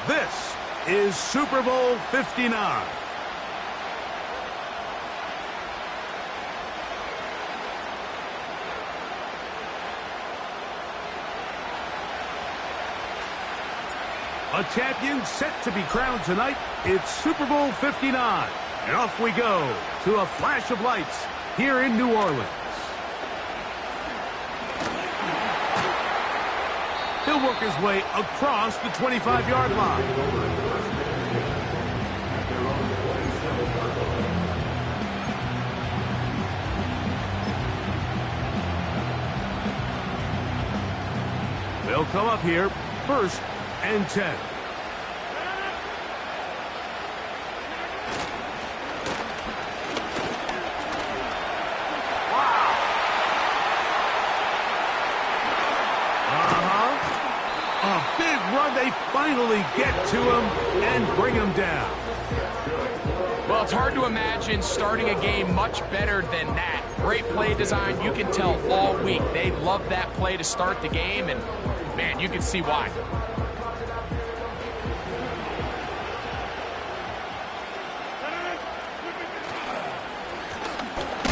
This is Super Bowl 59. A champion set to be crowned tonight. It's Super Bowl 59. And off we go to a flash of lights here in New Orleans. He'll work his way across the 25-yard line. They'll come up here, 1st and 10. They finally get to him and bring him down. Well, it's hard to imagine starting a game much better than that. Great play design. You can tell all week they love that play to start the game, and, man, you can see why.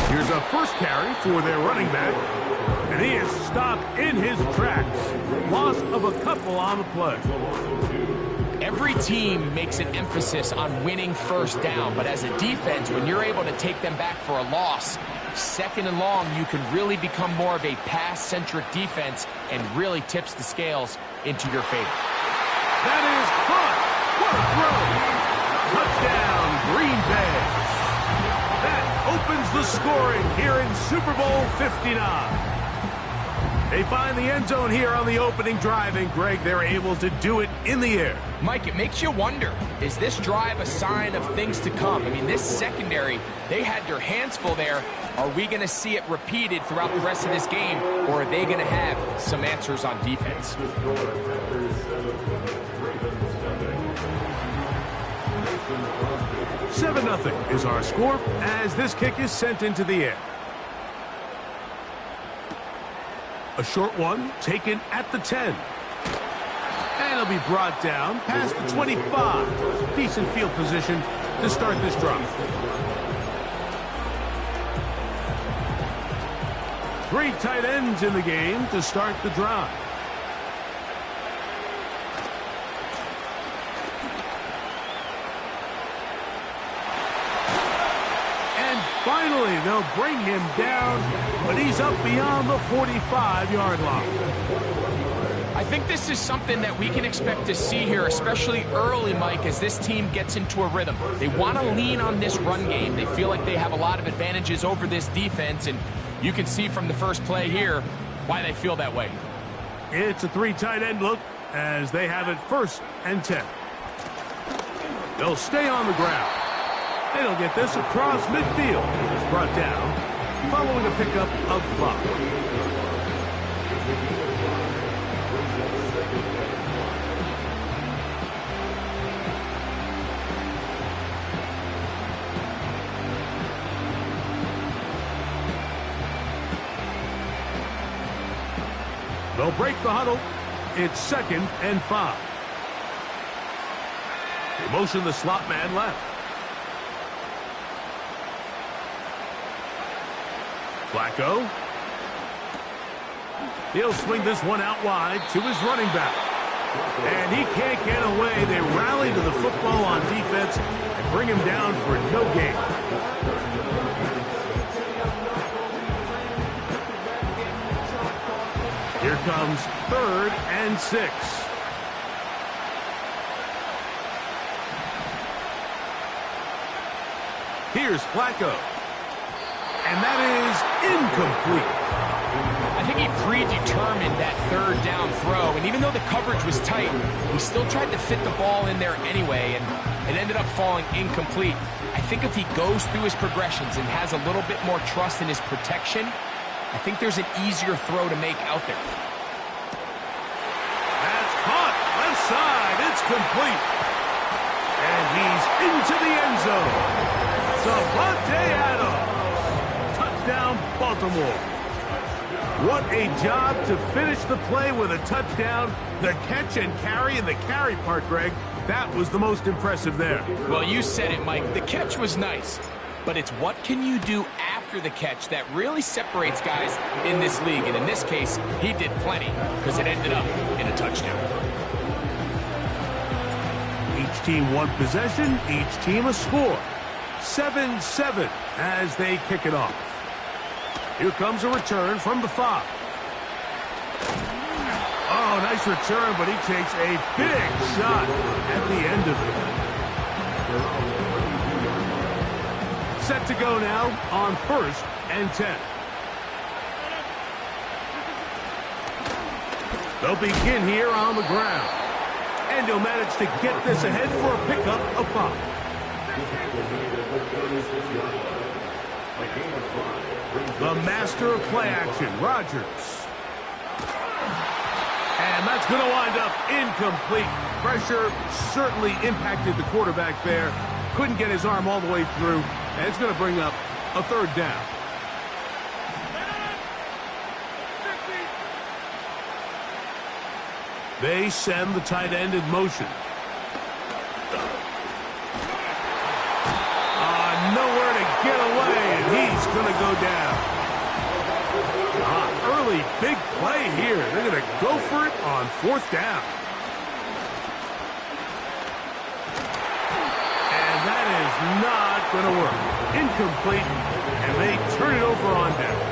Here's a first carry for their running back. And he is stopped in his tracks. Loss of a couple on the play. Every team makes an emphasis on winning first down, but as a defense, when you're able to take them back for a loss, 2nd and long, you can really become more of a pass-centric defense and really tips the scales into your favor. That is caught. What a throw. Touchdown, Green Bay. That opens the scoring here in Super Bowl 59. They find the end zone here on the opening drive, and, Greg, they're able to do it in the air. Mike, it makes you wonder, is this drive a sign of things to come? I mean, this secondary, they had their hands full there. Are we going to see it repeated throughout the rest of this game, or are they going to have some answers on defense? 7-0 is our score as this kick is sent into the air. A short one taken at the 10. And it'll be brought down past the 25. Decent field position to start this drive. 3 tight ends in the game to start the drive. Finally, they'll bring him down, but he's up beyond the 45-yard line. I think this is something that we can expect to see here, especially early, Mike, as this team gets into a rhythm. They want to lean on this run game. They feel like they have a lot of advantages over this defense, and you can see from the first play here why they feel that way. It's a 3 tight end look as they have it 1st and 10. They'll stay on the ground. And he'll get this across midfield. It's brought down following a pickup of 5. They'll break the huddle. It's 2nd and 5. They motion the slot man left. Flacco. He'll swing this one out wide to his running back. And he can't get away. They rally to the football on defense and bring him down for no gain. Here comes 3rd and 6. Here's Flacco. And that is incomplete. I think he predetermined that 3rd down throw, and even though the coverage was tight, he still tried to fit the ball in there anyway, and it ended up falling incomplete. I think if he goes through his progressions and has a little bit more trust in his protection, I think there's an easier throw to make out there. That's caught. Left side. It's complete. And he's into the end zone. Davante Adams. Touchdown, Baltimore. What a job to finish the play with a touchdown. The catch and carry, and the carry part, Greg, That was the most impressive there. Well, you said it, Mike. The catch was nice, but it's what can you do after the catch that really separates guys in this league. And in this case, he did plenty because it ended up in a touchdown. Each team one possession, each team a score. 7-7 as they kick it off. Here comes a return from the 5. Oh, nice return, but he takes a big shot at the end of it. Set to go now on 1st and 10. They'll begin here on the ground. And he'll manage to get this ahead for a pickup of 5. The master of play action, Rodgers. And that's going to wind up incomplete. Pressure certainly impacted the quarterback there. Couldn't get his arm all the way through. And it's going to bring up a 3rd down. They send the tight end in motion. Nowhere to get away, and he's going to go down. Early big play here. They're going to go for it on 4th down. And that is not going to work. Incomplete, and they turn it over on downs.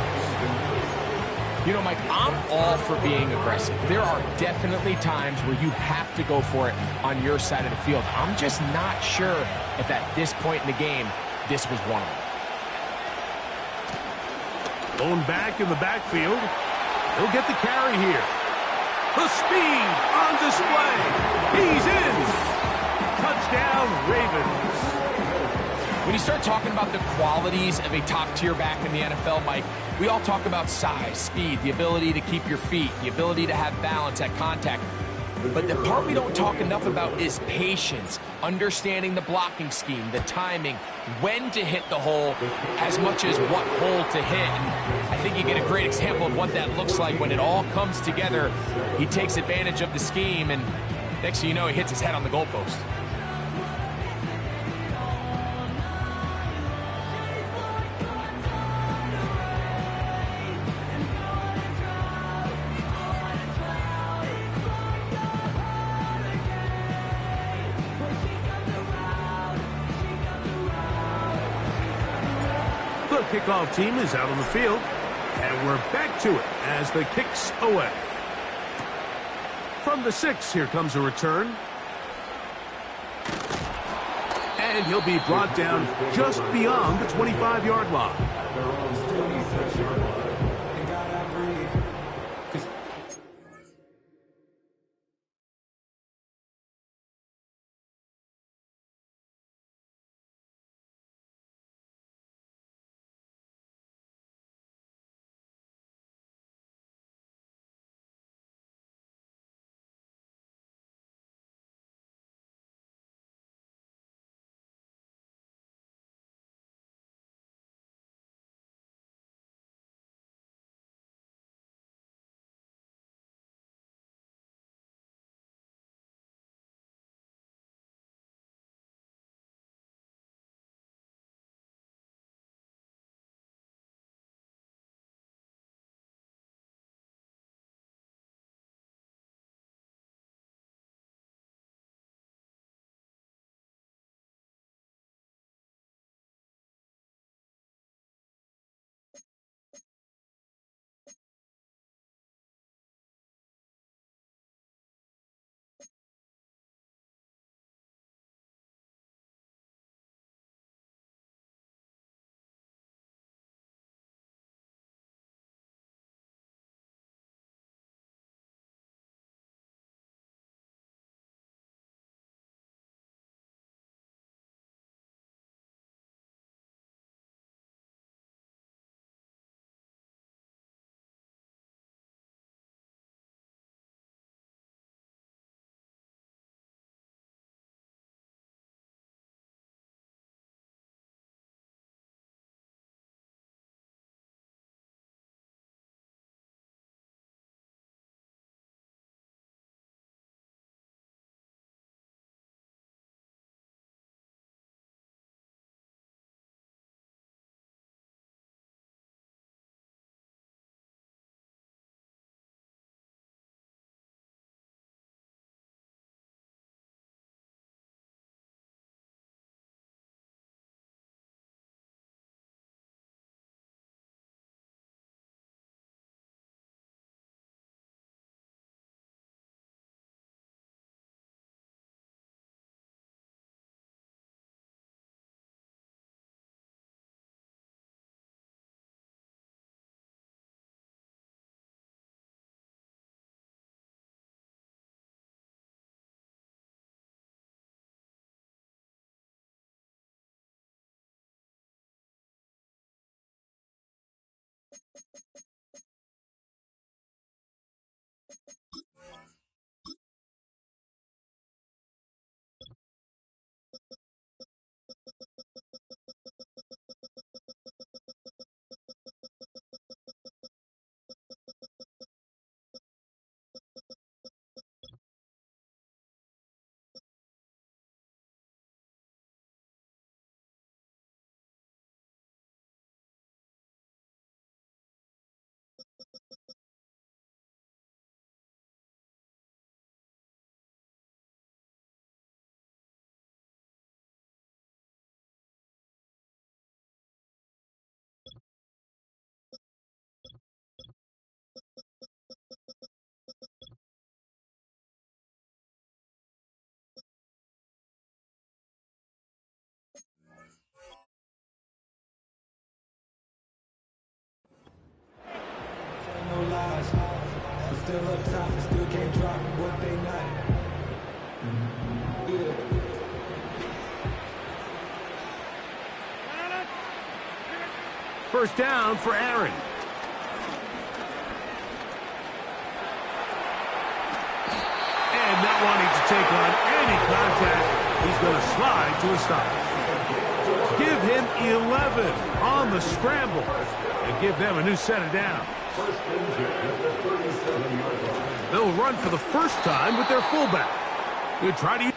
You know, Mike, I'm all for being aggressive. There are definitely times where you have to go for it on your side of the field. I'm just not sure if at this point in the game, this was one of them. Lone back in the backfield. He'll get the carry here. The speed on display. He's in. Touchdown, Ravens. When you start talking about the qualities of a top-tier back in the NFL, Mike, we all talk about size, speed, the ability to keep your feet, the ability to have balance at contact. But the part we don't talk enough about is patience, understanding the blocking scheme, the timing, when to hit the hole, as much as what hole to hit. And I think you get a great example of what that looks like when it all comes together. He takes advantage of the scheme, and next thing you know, he hits his head on the goalpost. The kickoff team is out on the field, and we're back to it as the kick's away. From the 6, here comes a return. And he'll be brought down just beyond the 25-yard line. First down for Aaron. And not wanting to take on any contact, he's going to slide to a stop. Give him 11 on the scramble and give them a new set of downs. They'll run for the first time with their fullback. They'll try to...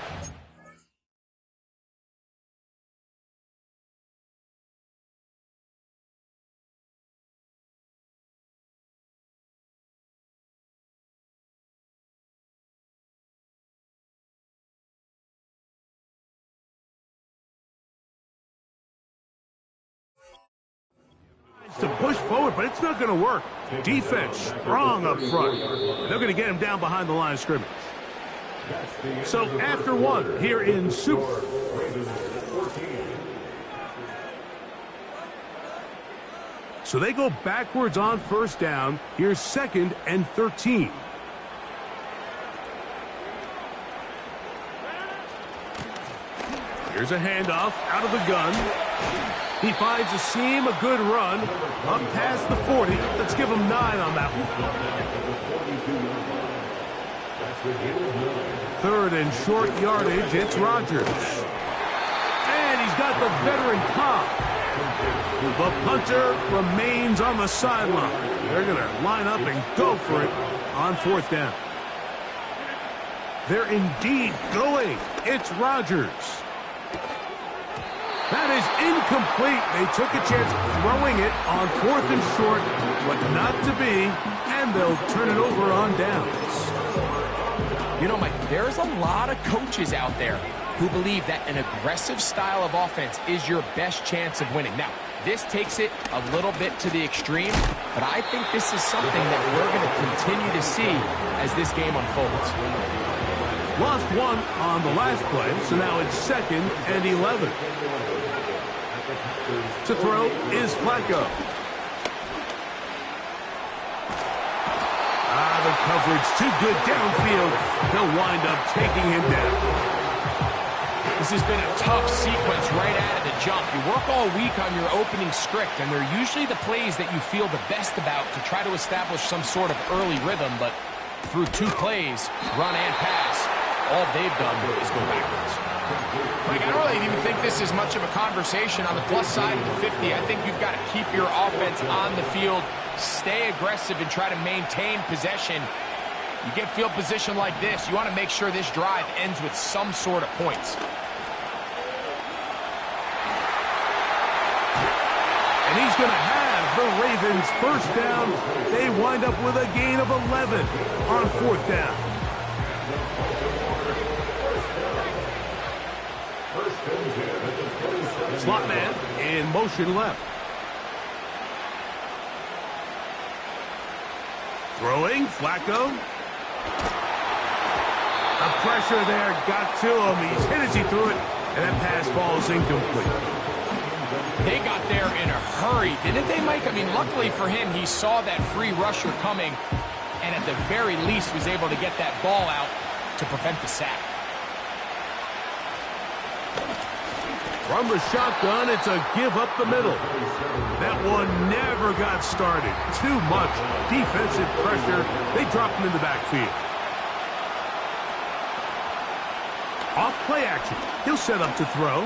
to push forward, but it's not going to work. Defense strong up front. They're going to get him down behind the line of scrimmage. So after one here in Super. So they go backwards on first down. Here's 2nd and 13. Here's a handoff out of the gun. He finds a seam, a good run, up past the 40. Let's give him 9 on that one. 3rd and short yardage, it's Rodgers. And he's got the veteran Cobb. The punter remains on the sideline. They're going to line up and go for it on 4th down. They're indeed going. It's Rodgers. That is incomplete. They took a chance throwing it on 4th and short, but not to be, and they'll turn it over on downs. You know, Mike, there's a lot of coaches out there who believe that an aggressive style of offense is your best chance of winning. Now, this takes it a little bit to the extreme, but I think this is something that we're going to continue to see as this game unfolds. Lost one on the last play, so now it's 2nd and 11. To throw is Flacco. The coverage too good downfield. They'll wind up taking him down. This has been a tough sequence right out of the jump. You work all week on your opening script, and they're usually the plays that you feel the best about to try to establish some sort of early rhythm, but through 2 plays, run and pass, all they've done is go backwards. Like, I don't really even think this is much of a conversation on the plus side of the 50. I think you've got to keep your offense on the field, stay aggressive, and try to maintain possession. You get field position like this, you want to make sure this drive ends with some sort of points. And he's going to have the Ravens first down. They wind up with a gain of 11 on 4th down. Slot man in motion left. Throwing, Flacco. The pressure there got to him. He's hit as he threw it, and that pass ball is incomplete. They got there in a hurry, didn't they, Mike? I mean, luckily for him, he saw that free rusher coming, and at the very least was able to get that ball out to prevent the sack. From the shotgun, it's a give up the middle. That one never got started. Too much defensive pressure. They dropped him in the backfield. Off play action. He'll set up to throw.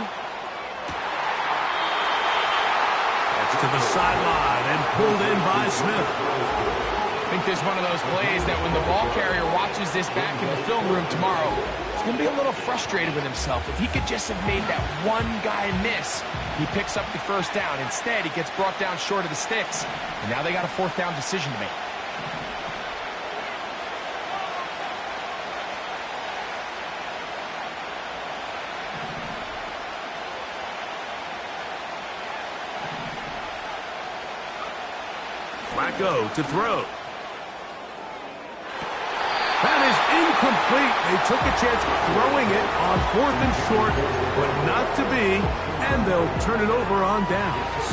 That's to the sideline and pulled in by Smith. I think there's one of those plays that when the ball carrier watches this back in the film room tomorrow, he's going to be a little frustrated with himself. If he could just have made that one guy miss, he picks up the first down. Instead, he gets brought down short of the sticks, and now they got a 4th down decision to make. Flacco to throw. That is incomplete. They took a chance throwing it on 4th and short, but not to be, and they'll turn it over on downs.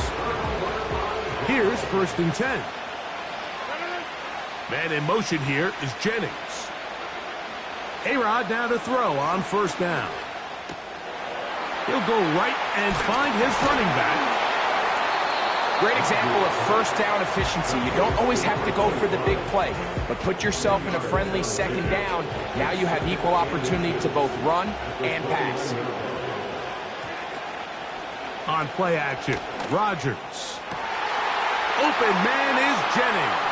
Here's 1st and 10. Man in motion here is Jennings. A-Rod now to throw on first down. He'll go right and find his running back. Great example of first down efficiency. You don't always have to go for the big play, but put yourself in a friendly second down. Now you have equal opportunity to both run and pass. On play action, Rodgers. Open man is Jennings.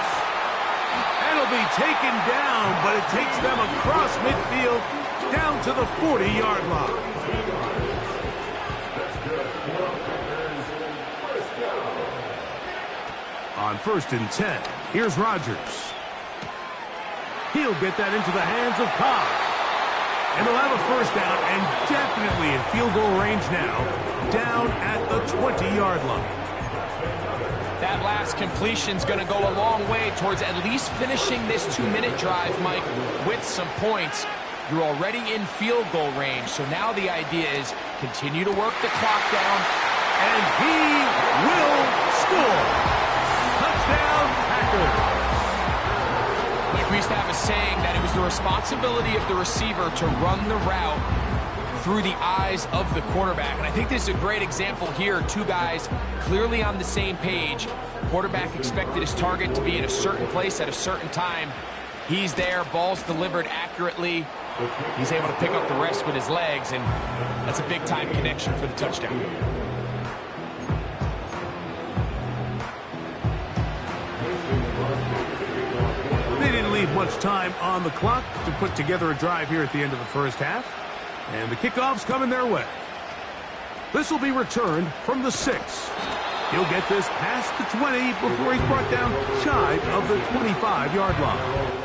That'll be taken down, but it takes them across midfield down to the 40-yard line. On 1st and 10, here's Rodgers. He'll get that into the hands of Cobb. And they'll have a first down and definitely in field goal range now, down at the 20-yard line. That last completion's going to go a long way towards at least finishing this 2-minute drive, Mike, with some points. You're already in field goal range, so now the idea is continue to work the clock down. And he will score. Touchdown, Packers. Like we used to have a saying that it was the responsibility of the receiver to run the route through the eyes of the quarterback. And I think this is a great example here. Two guys clearly on the same page. Quarterback expected his target to be in a certain place at a certain time. He's there, ball's delivered accurately. He's able to pick up the rest with his legs, and that's a big-time connection for the touchdown. They didn't leave much time on the clock to put together a drive here at the end of the first half. And the kickoff's coming their way. This will be returned from the 6. He'll get this past the 20 before he's brought down shy of the 25-yard line.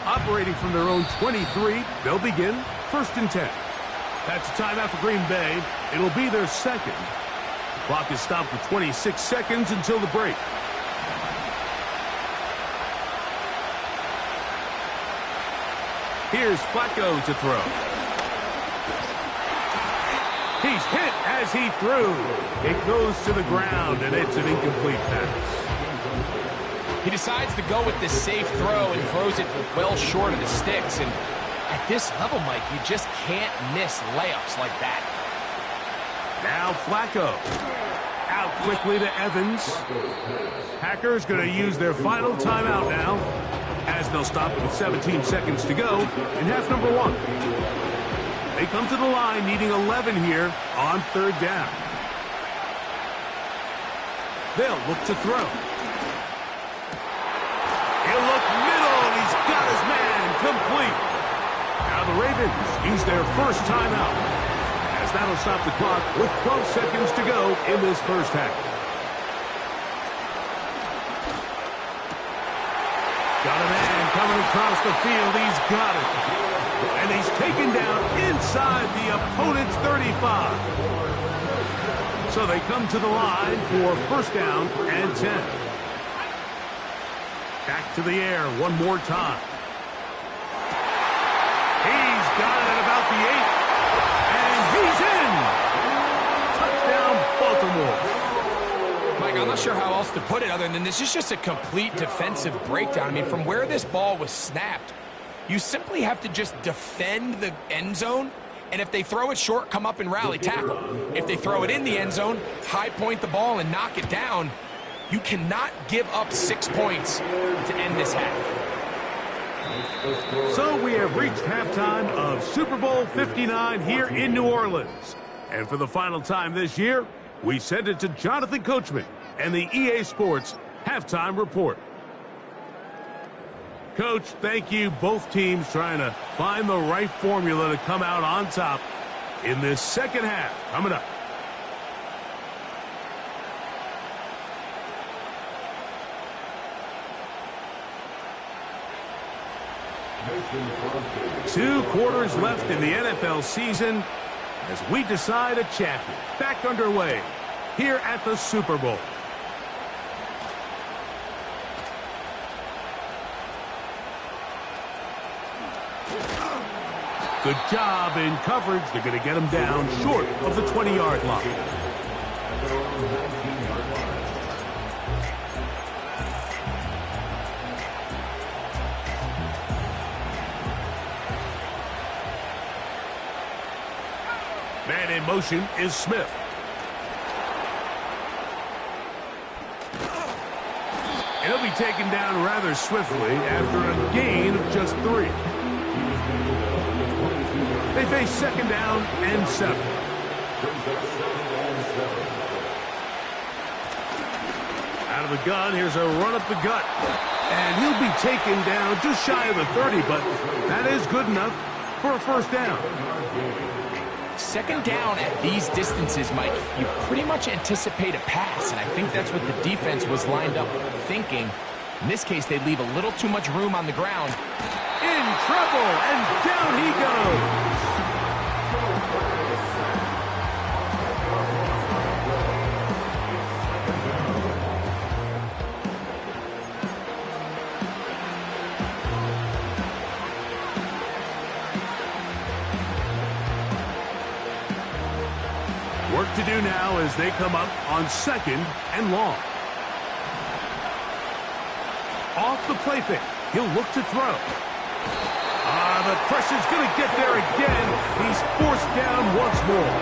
Operating from their own 23, they'll begin 1st and 10. That's a timeout for Green Bay. It'll be their second. The clock is stopped for 26 seconds until the break. Here's Flacco to throw. He's hit as he threw. It goes to the ground, and it's an incomplete pass. He decides to go with the safe throw and throws it well short of the sticks. And at this level, Mike, you just can't miss layups like that. Now Flacco. Out quickly to Evans. Packers going to use their final timeout now, as they'll stop with 17 seconds to go in half number 1. They come to the line needing 11 here on 3rd down. They'll look to throw. He'll look middle, and he's got his man complete. Now the Ravens use their first timeout, as that'll stop the clock with 12 seconds to go in this first half. Got a man coming across the field. He's got it. And he's taken down inside the opponent's 35. So they come to the line for 1st down and 10. Back to the air one more time. He's got it at about the 8. And he's in. Touchdown, Baltimore. Mike, I'm not sure how else to put it other than this is just a complete defensive breakdown. I mean, from where this ball was snapped, you simply have to just defend the end zone. And if they throw it short, come up and rally tackle. If they throw it in the end zone, high point the ball and knock it down. You cannot give up 6 points to end this half. So we have reached halftime of Super Bowl 59 here in New Orleans. And for the final time this year, we send it to Jonathan Coachman and the EA Sports Halftime report. Coach, thank you. Both teams trying to find the right formula to come out on top in this second half. Coming up. Two quarters left in the NFL season as we decide a champion. Back underway here at the Super Bowl. Good job in coverage. They're going to get him down short of the 20-yard line. Man in motion is Smith. And he'll be taken down rather swiftly after a gain of just 3. They face second down and 7. Out of the gun, here's a run up the gut. And he'll be taken down just shy of the 30, but that is good enough for a first down. Second down at these distances, Mike, you pretty much anticipate a pass, and I think that's what the defense was lined up thinking. In this case, they leave a little too much room on the ground. In trouble, and down he goes. Work to do now as they come up on second and long. Off the play fake. He'll look to throw. The pressure's going to get there again. He's forced down once more.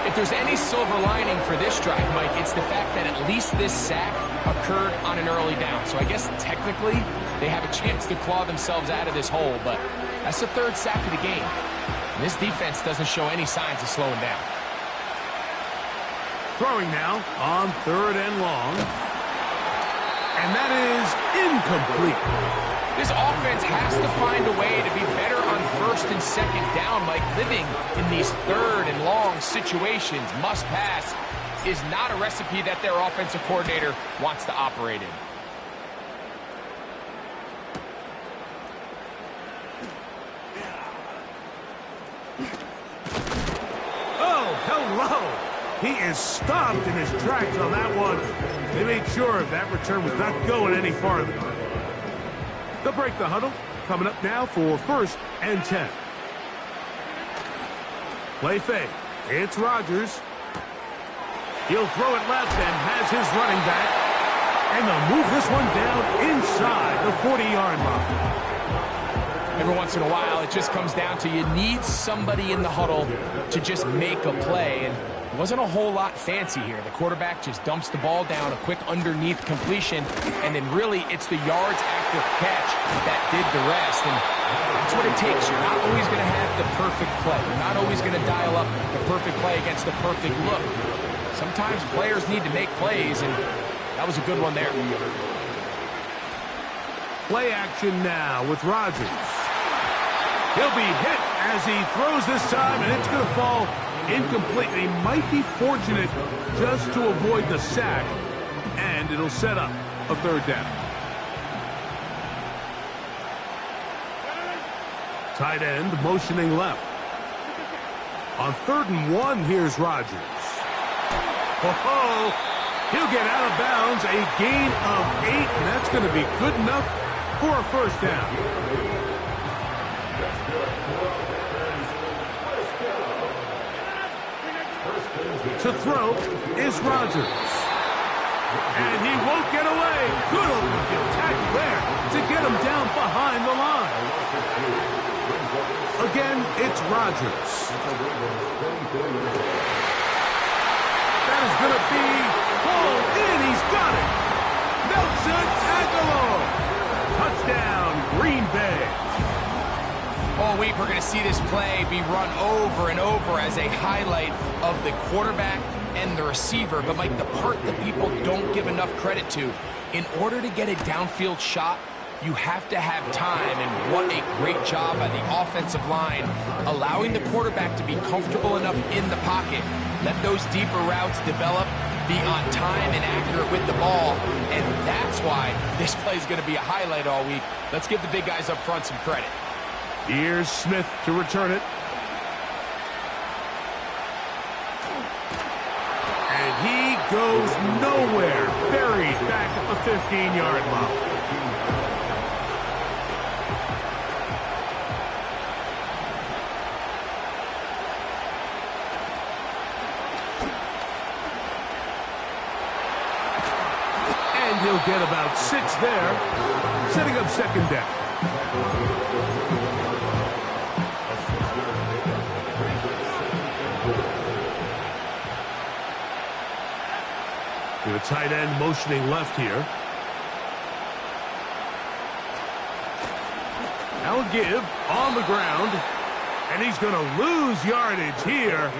If there's any silver lining for this drive, Mike, it's the fact that at least this sack occurred on an early down. So I guess technically they have a chance to claw themselves out of this hole, but that's the third sack of the game. And this defense doesn't show any signs of slowing down. Throwing now on third and long. And that is incomplete. This offense has to find a way to be better on first and second down, Mike. Living in these third and long situations, must pass, is not a recipe that their offensive coordinator wants to operate in. Oh, hello. He is stopped in his tracks on that one. They made sure that return was not going any farther. They'll break the huddle. Coming up now for first and 10. Play fake. It's Rodgers. He'll throw it left and has his running back. And they'll move this one down inside the 40-yard line. Every once in a while, it just comes down to you need somebody in the huddle to just make a play. And it wasn't a whole lot fancy here. The quarterback just dumps the ball down, a quick underneath completion, and then really it's the yards after catch that did the rest. And that's what it takes. You're not always going to have the perfect play. You're not always going to dial up the perfect play against the perfect look. Sometimes players need to make plays, and that was a good one there. Play action now with Rodgers. He'll be hit as he throws this time, and it's going to fall incomplete. He might be fortunate just to avoid the sack, and it'll set up a third down. Tight end motioning left. On 3rd and 1, here's Rodgers. Oh, he'll get out of bounds, a gain of 8, and that's going to be good enough for a first down. To throw is Rodgers. And he won't get away. Good open field tackle there to get him down behind the line. Again, it's Rodgers. That is going to be pulled in. He's got it. Nelson Aguilar. Touchdown, Green Bay. All week, we're going to see this play be run over and over as a highlight of the quarterback and the receiver, but Mike, the part that people don't give enough credit to, in order to get a downfield shot, you have to have time, and what a great job by the offensive line, allowing the quarterback to be comfortable enough in the pocket, let those deeper routes develop, be on time and accurate with the ball, and that's why this play is going to be a highlight all week. Let's give the big guys up front some credit. Here's Smith to return it. And he goes nowhere, buried back at the 15-yard line. He'll get about 6 there, setting up second down. The tight end motioning left here. Now a give on the ground, and he's going to lose yardage here.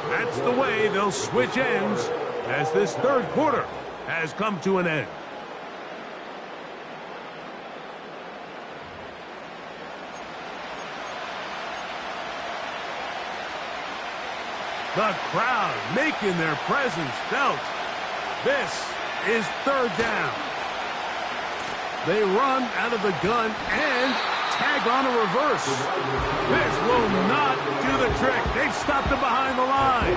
That's the way they'll switch ends as this third quarter has come to an end. The crowd making their presence felt. This is third down. They run out of the gun and tag on a reverse. This will not do the trick. They've stopped him behind the line.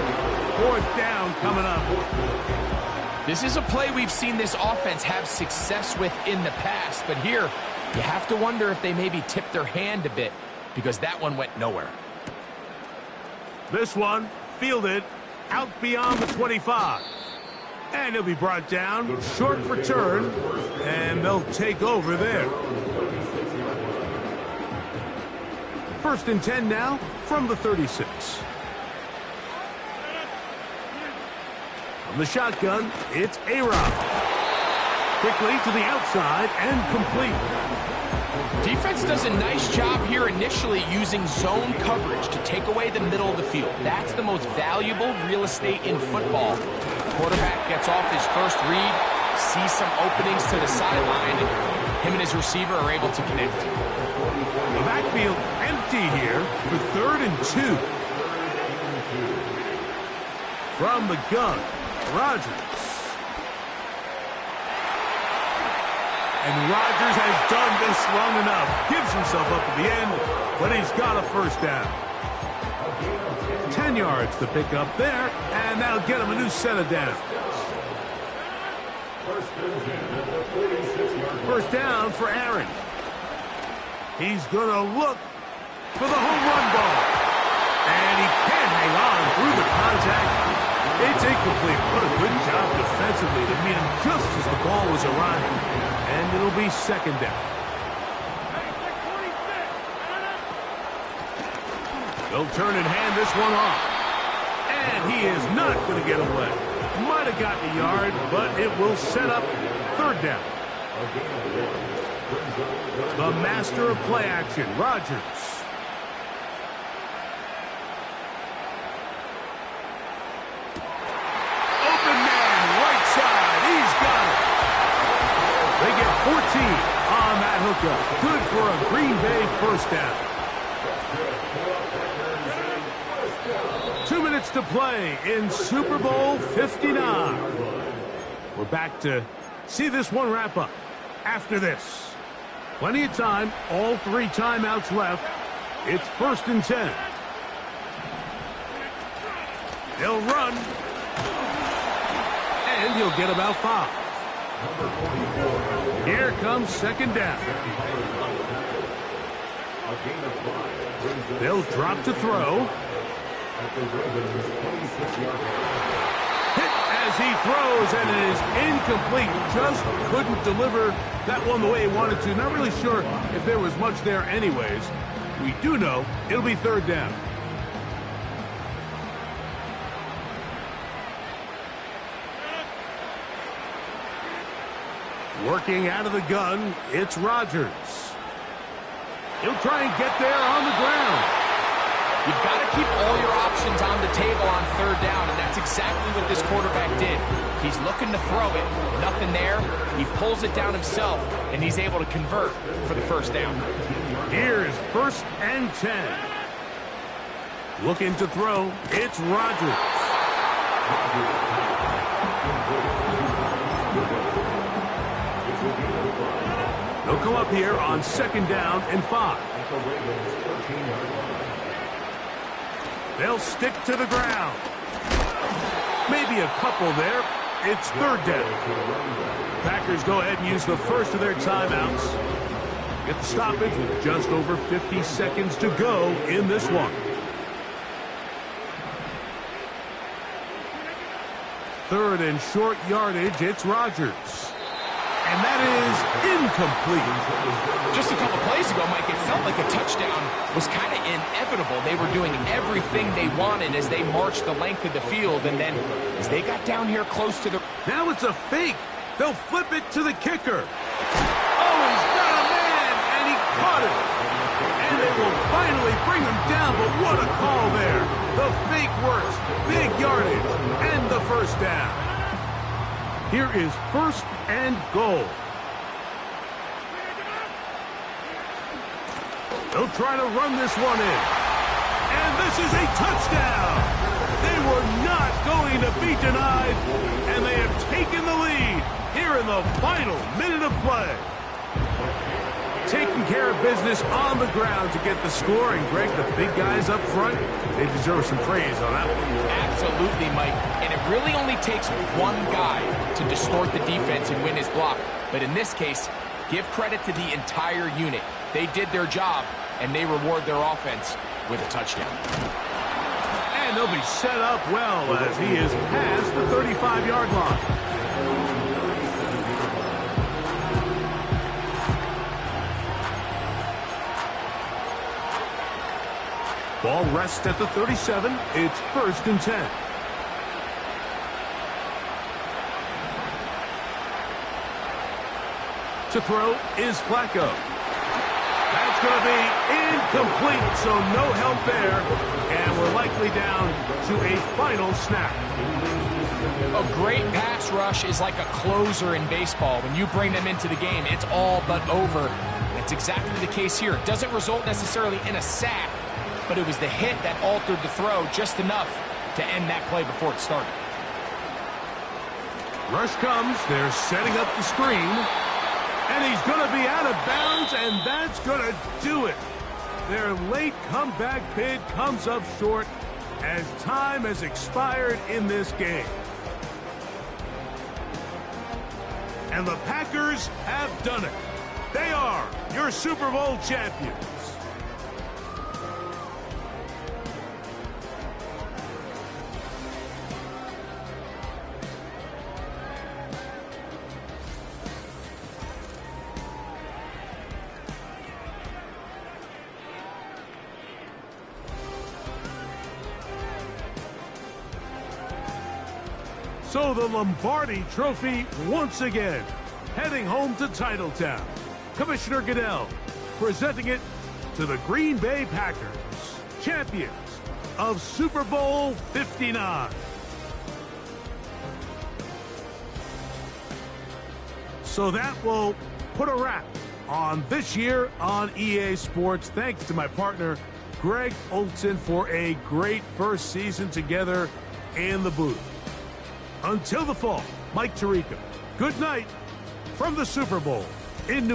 Fourth down coming up. This is a play we've seen this offense have success with in the past, but here you have to wonder if they maybe tipped their hand a bit because that one went nowhere. This one fielded out beyond the 25. And he'll be brought down. Short return. And they'll take over there. First and 10 now from the 36. From the shotgun, it's A-Rob. Quickly to the outside and complete. Defense does a nice job here initially using zone coverage to take away the middle of the field. That's the most valuable real estate in football. Quarterback gets off his first read, sees some openings to the sideline, and him and his receiver are able to connect. The backfield empty here for 3rd and 2. From the gun, Rodgers. And Rodgers has done this long enough. Gives himself up at the end, but he's got a first down. 10 yards to pick up there, and that'll get him a new set of downs. First down for Aaron. He's going to look for the home run ball. And he can't hang on through the contact. It's incomplete. What a good job defensively to meet him just as the ball was arriving. And it'll be second down. They'll turn and hand this one off. And he is not going to get away. Might have gotten a yard, but it will set up third down. The master of play action, Rodgers. Open man, right side. He's got it. They get 14 on that hookup. Good for a Green Bay first down. 2 minutes to play in Super Bowl 59. We're back to see this one wrap up after this. Plenty of time, all 3 timeouts left. It's 1st and 10. They'll run. And he'll get about 5. Here comes second down. They'll drop to throw. Hit as he throws, and it is incomplete. Just couldn't deliver that one the way he wanted to. Not really sure if there was much there anyways. We do know it'll be third down. Working out of the gun, it's Rodgers. He'll try and get there on the ground. You've got to keep all your options on the table on third down, and that's exactly what this quarterback did. He's looking to throw it. Nothing there. He pulls it down himself, and he's able to convert for the first down. Here's 1st and 10. Looking to throw. It's Rodgers. They'll come up here on 2nd down and 5. They'll stick to the ground. Maybe a couple there. It's 3rd down. Packers go ahead and use the first of their timeouts. Get the stoppage with just over 50 seconds to go in this one. 3rd and short yardage. It's Rodgers. And that is incomplete. Just a couple plays ago, Mike, it felt like a touchdown was kind of inevitable. They were doing everything they wanted as they marched the length of the field. And then as they got down here close to the... Now it's a fake. They'll flip it to the kicker. Oh, he's got a man, and he caught it. And they will finally bring him down, but what a call there. The fake works. Big yardage, and the first down. Here is 1st and goal. They'll try to run this one in. And this is a touchdown. They were not going to be denied, and they have taken the lead here in the final minute of play. Taking care of business on the ground to get the score, and Greg, the big guys up front, they deserve some praise on that one. Absolutely, Mike. And it really only takes one guy to distort the defense and win his block. But in this case, give credit to the entire unit. They did their job, and they reward their offense with a touchdown. And they'll be set up well as he is past the 35-yard line. Ball rests at the 37. It's 1st and 10. To throw is Flacco. That's going to be incomplete, so no help there. And we're likely down to a final snap. A great pass rush is like a closer in baseball. When you bring them into the game, it's all but over. That's exactly the case here. It doesn't result necessarily in a sack, but it was the hit that altered the throw just enough to end that play before it started. Rush comes. They're setting up the screen. And he's going to be out of bounds, and that's going to do it. Their late comeback bid comes up short as time has expired in this game. And the Packers have done it. They are your Super Bowl champions. So the Lombardi Trophy once again heading home to Titletown. Commissioner Goodell presenting it to the Green Bay Packers, champions of Super Bowl 59. So that will put a wrap on this year on EA Sports. Thanks to my partner, Greg Olson, for a great first season together in the booth. Until the fall, Mike Tirico, good night from the Super Bowl in New Orleans.